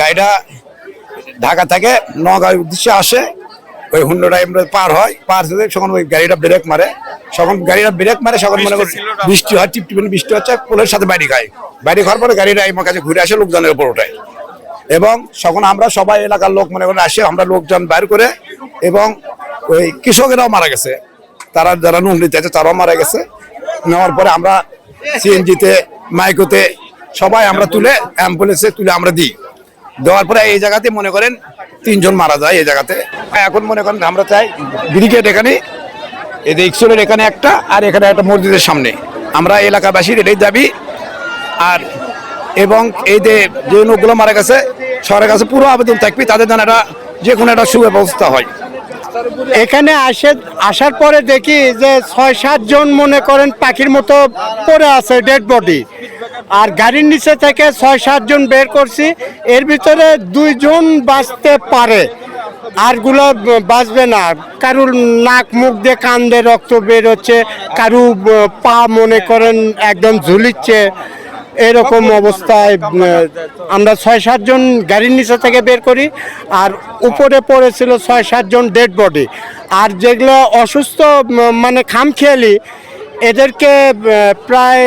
গাড়িটা ঢাকা থেকে নগাঁওর উদ্দেশ্যে আসে, ওই হুন্ডাটা পার হয়, পার হতে যখন ওই গাড়িটা ব্রেক মারে, তখন মনে করি বৃষ্টি হয়, টিপটিপি বৃষ্টি হচ্ছে, পোলের সাথে বাড়ি খায়। বাড়ি খাওয়ার পরে গাড়িটা আমার কাছে ঘুরে আসে, লোকজনের উপর ওঠায়। এবং তখন আমরা সবাই এলাকার লোক মনে করে আসে, আমরা লোকজন বাইর করে, এবং ওই কৃষকেরাও মারা গেছে, তারা যারা নুন নিতে আছে তারাও মারা গেছে। নেওয়ার পরে আমরা সিএনজিতে, মাইকোতে সবাই আমরা তুলে অ্যাম্বুলেন্সে তুলে আমরা দিই। দেওয়ার পরে এই জায়গাতে মনে করেন 3 জন মারা যায় এই জায়গাতে। এখন মনে করেন আমরা চাই ব্রিগেড এখানে, এদের ইক্সলের এখানে একটা, আর এখানে একটা মসজিদের সামনে, আমরা এলাকাবাসীর এটাই দাবি। আর এবং এই যে লোকগুলো মারা গেছে, সরকারের কাছে পুরো আবেদন থাকবে তাদের যেন একটা যে কোনো একটা সুব্যবস্থা হয়। এখানে আসার পরে দেখি যে 6-7 জন মনে করেন পাখির মতো পড়ে আছে, ডেড বডি। আর গাড়ির নিচে থেকে 6-7 জন বের করছি, এর ভিতরে 2 জন বাঁচতে পারে, আরগুলো বাঁচবে না। কারুর নাক মুখ দিয়ে কান দিয়ে রক্ত বের হচ্ছে, কারু পা মনে করেন একদম ঝুলিচ্ছে। এরকম অবস্থায় আমরা 6-7 জন গাড়ির নিচে থেকে বের করি, আর উপরে পড়েছিল 6-7 জন ডেড বডি। আর যেগুলো অসুস্থ মানে খামখেয়ালি, এদেরকে প্রায়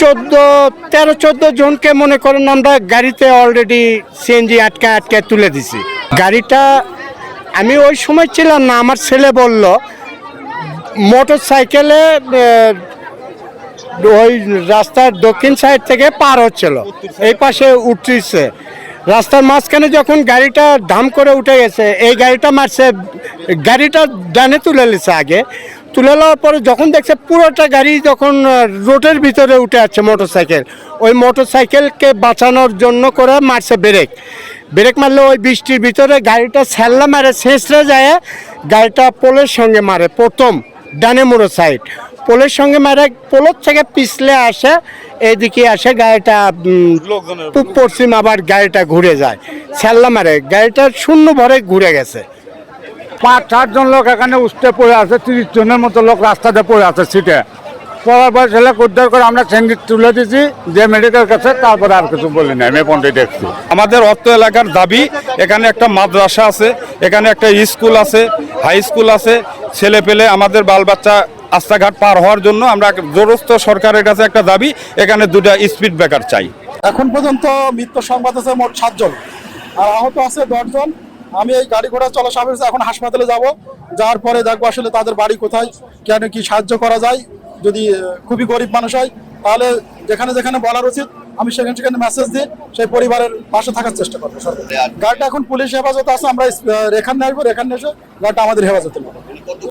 13-14 জনকে মনে করেন আমরা গাড়িতে অলরেডি সিএনজি আটকে তুলে দিছি। গাড়িটা আমি ওই সময় ছিলাম না, আমার ছেলে বলল মোটর সাইকেলে ওই রাস্তার দক্ষিণ সাইড থেকে পার হচ্ছিল, এই পাশে উঠছে। রাস্তার মাঝখানে যখন গাড়িটা ধাম করে উঠে গেছে, এই গাড়িটা মারছে, গাড়িটা ডানে তুলে নিছে। আগে তুলে নেওয়ার পরে যখন দেখছে পুরোটা গাড়ি যখন রোডের ভিতরে উঠে আসছে মোটরসাইকেল, ওই মোটরসাইকেলকে বাঁচানোর জন্য করে মারছে ব্রেক মারলে ওই বৃষ্টির ভিতরে গাড়িটা ছ্যাল্লা মারে, শেষরে যায় গাড়িটা পোলের সঙ্গে মারে। প্রথম ডানে মোড়ো সাইড পোলের সঙ্গে মারে, পোলের থেকে পিছলে আসে, এইদিকে আসে গাড়িটা পূব পশ্চিম, আবার গাড়িটা ঘুরে যায়, ছ্যাল্লা মারে, গাড়িটা শূন্য ভরে ঘুরে গেছে। 5-4 জন লোক এখানে উঠতে পড়ে আছে, 30 জনের মতো লোক রাস্তাতে পড়ে আছে সিটে। পড়ার পর ছেলে উদ্ধার করে আমরা সেন্ডি তুলে দিয়েছি যে মেডিকেল কাছে, তারপরে আর কিছু বলি না, আমি পন্ডিত দেখছি। আমাদের অর্থ এলাকার দাবি, এখানে একটা মাদ্রাসা আছে, এখানে একটা স্কুল আছে, হাই স্কুল আছে, ছেলে পেলে আমাদের বাল বাচ্চা রাস্তাঘাট পার হওয়ার জন্য আমরা জোরস্থ সরকারের কাছে একটা দাবি, এখানে 2টা স্পিড ব্রেকার চাই। এখন পর্যন্ত মৃত্যু সংবাদ আছে মোট 7 জন, আর আহত আছে 10 জন। আমি এই গাড়ি ঘোড়া চলা সামনে এখন হাসপাতালে যাব, যাওয়ার পরে দেখবো আসলে তাদের বাড়ি কোথায়, কেন কি সাহায্য করা যায়। যদি খুবই গরিব মানুষ হয় তাহলে যেখানে যেখানে বলার উচিত আমি সেখানে মেসেজ দিই, সেই পরিবারের পাশে থাকার চেষ্টা করবো। গাড়িটা এখন পুলিশ হেফাজতে আছে, আমরা এখানে আসবো, এখানে এসে গাড়িটা আমাদের হেফাজতে নেবো।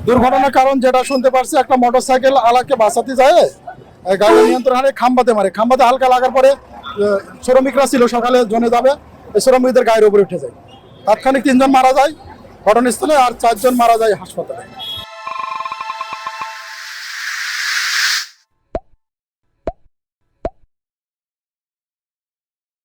দুর্ঘটনার কারণ যেটা শুনতে পারছি, একটা মোটরসাইকেল আলাকে বাঁচাতে যায়, গাড়ি নিয়ন্ত্রণ হারিয়ে খাম্বাতে মারে, খাম্বাতে হালকা লাগার পরে শ্রমিকরা ছিল সকালে জনে যাবে, এই শ্রমিকদের গায়ের উপরে উঠে যায়। তাৎক্ষণিক 3 জন মারা যায় ঘটনাস্থলে, আর 4 জন মারা যায় হাসপাতালে।